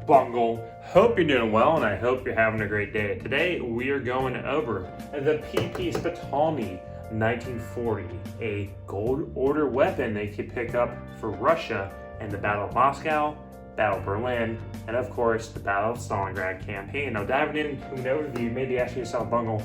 Bungle. Hope you're doing well, and I hope you're having a great day. Today we are going over the Shpitalniy 1940, a gold order weapon they could pick up for Russia in the Battle of Moscow, Battle of Berlin, and of course the Battle of Stalingrad campaign. Now diving into an overview, you may be asking yourself, Bungle,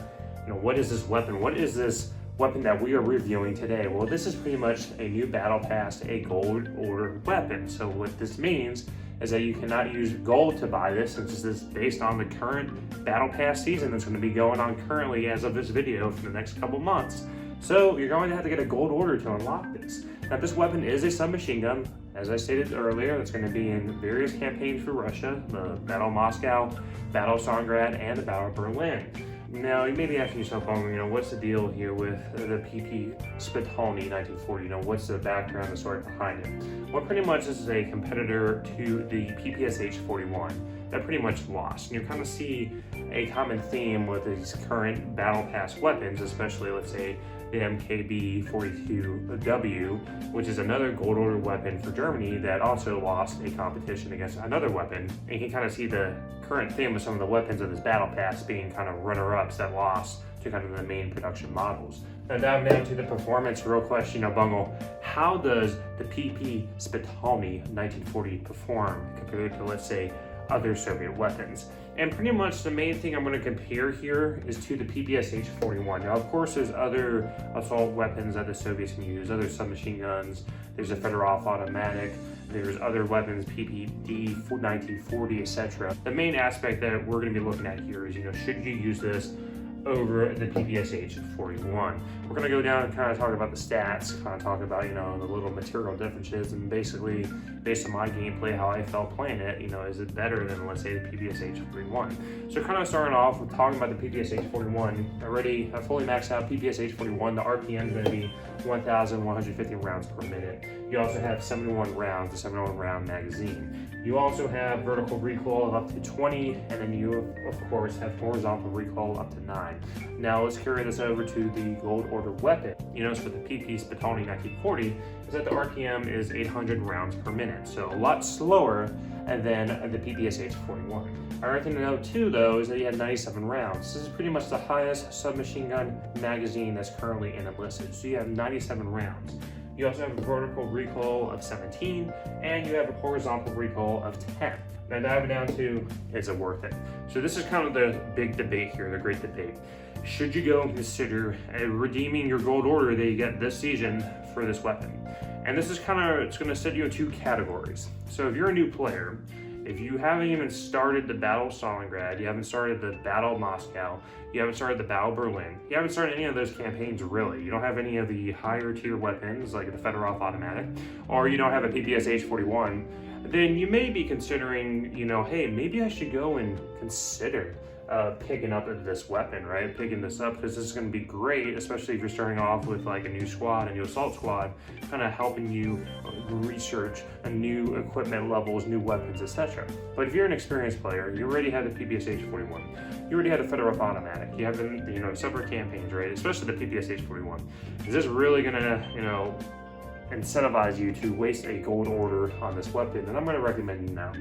what is this weapon? What is this weapon that we are reviewing today? Well, this is pretty much a new battle pass, a gold order weapon. So what this means is that you cannot use gold to buy this, since this is based on the current battle pass season that's going to be going on currently as of this video for the next couple months. So you're going to have to get a gold order to unlock this. Now this weapon is a submachine gun, as I stated earlier. It's going to be in various campaigns for Russia, the Battle of Moscow, Battle of Stalingrad, and the Battle of Berlin. Now, you may be asking yourself, what's the deal here with the Shpitalniy 1940? What's the background, the story behind it? Well, pretty much this is a competitor to the PPSh 41 that pretty much lost. And you kind of see a common theme with these current battle pass weapons, especially, let's say, the MKB-42W, which is another gold order weapon for Germany that also lost a competition against another weapon. And you can kind of see the current theme with some of the weapons of this battle pass being kind of runner-ups that lost to kind of the main production models. Now diving down to the performance, real question, Bungle, how does the Shpitalniy 1940 perform compared to, let's say, other Soviet weapons? And pretty much the main thing I'm going to compare here is to the PPSh 41. Now, of course, there's other assault weapons that the Soviets can use, other submachine guns, there's a Fedorov automatic, there's other weapons, PPD 1940, etc. The main aspect that we're going to be looking at here is, should you use this over the PPSh 41? We're going to go down and kind of talk about the stats, kind of talk about, the little material differences, and basically, based on my gameplay, how I felt playing it, is it better than, let's say, the PPSh 41? So kind of starting off with talking about the PPSh 41, already fully maxed out PPSh 41, the RPM is going to be 1,150 rounds per minute. You also have 71 rounds, the 71 round magazine. You also have vertical recoil of up to 20, and then you, of course, have horizontal recoil up to 9. Now let's carry this over to the gold order weapon. You notice with the Shpitalniy 1940 is that the RPM is 800 rounds per minute, so a lot slower than the PPSh 41. Another thing to note too, though, is that you had 97 rounds. This is pretty much the highest submachine gun magazine that's currently enlisted. So you have 97 rounds. You also have a vertical recoil of 17, and you have a horizontal recoil of 10. Now diving down to, is it worth it? So this is kind of the big debate here, the great debate. Should you go and consider redeeming your gold order that you get this season for this weapon? And this is it's going to set you in two categories. So if you're a new player, if you haven't even started the Battle of Stalingrad, you haven't started the Battle of Moscow, you haven't started the Battle of Berlin, you haven't started any of those campaigns really, you don't have any of the higher tier weapons like the Fedorov automatic, or you don't have a PPSh 41, then you may be considering, hey, maybe I should go and consider picking up this weapon, right? Picking this up, because this is going to be great, especially if you're starting off with like a new squad, a new assault squad, kind of helping you research new equipment levels, new weapons, etc. But if you're an experienced player, you already had the PPSh 41, you already had a Fedorov automatic, you have separate campaigns, right? Especially the PPSh 41. Is this really going to, incentivize you to waste a gold order on this weapon? And I'm going to recommend no.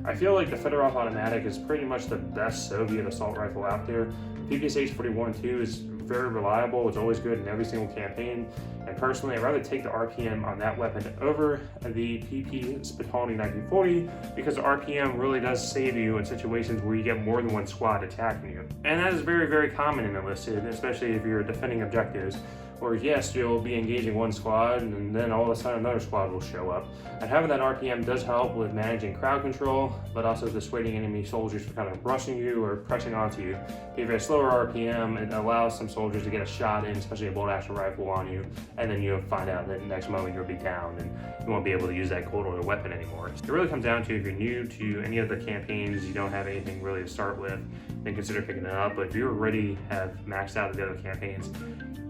I feel like the Fedorov automatic is pretty much the best Soviet assault rifle out there. PPSh 41 too is very reliable. It's always good in every single campaign. And personally, I'd rather take the RPM on that weapon over the Shpitalniy 1940, because the RPM really does save you in situations where you get more than one squad attacking you. And that is very, very common in enlisted, especially if you're defending objectives. Or yes, you'll be engaging one squad and then all of a sudden another squad will show up. And having that RPM does help with managing crowd control, but also dissuading enemy soldiers from kind of rushing you or pressing onto you. If you have a slower RPM, it allows some soldiers to get a shot in, especially a bolt action rifle on you, and then you'll find out that the next moment you'll be down and you won't be able to use that gold order weapon anymore. So it really comes down to, if you're new to any of the campaigns, you don't have anything really to start with, then consider picking it up. But if you already have maxed out the other campaigns,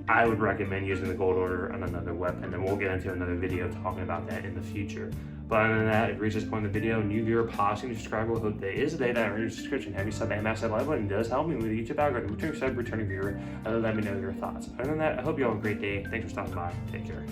I would recommend using the gold order on another weapon, and we'll get into another video talking about that in the future. But other than that, if you reach this point in the video, new viewer, pause and subscribe. Hope today is the day that I read your subscription. Have you sub and mash that like button? It does help me with the YouTube algorithm. Returning sub, returning viewer, and let me know your thoughts. Other than that, I hope you all have a great day. Thanks for stopping by. Take care.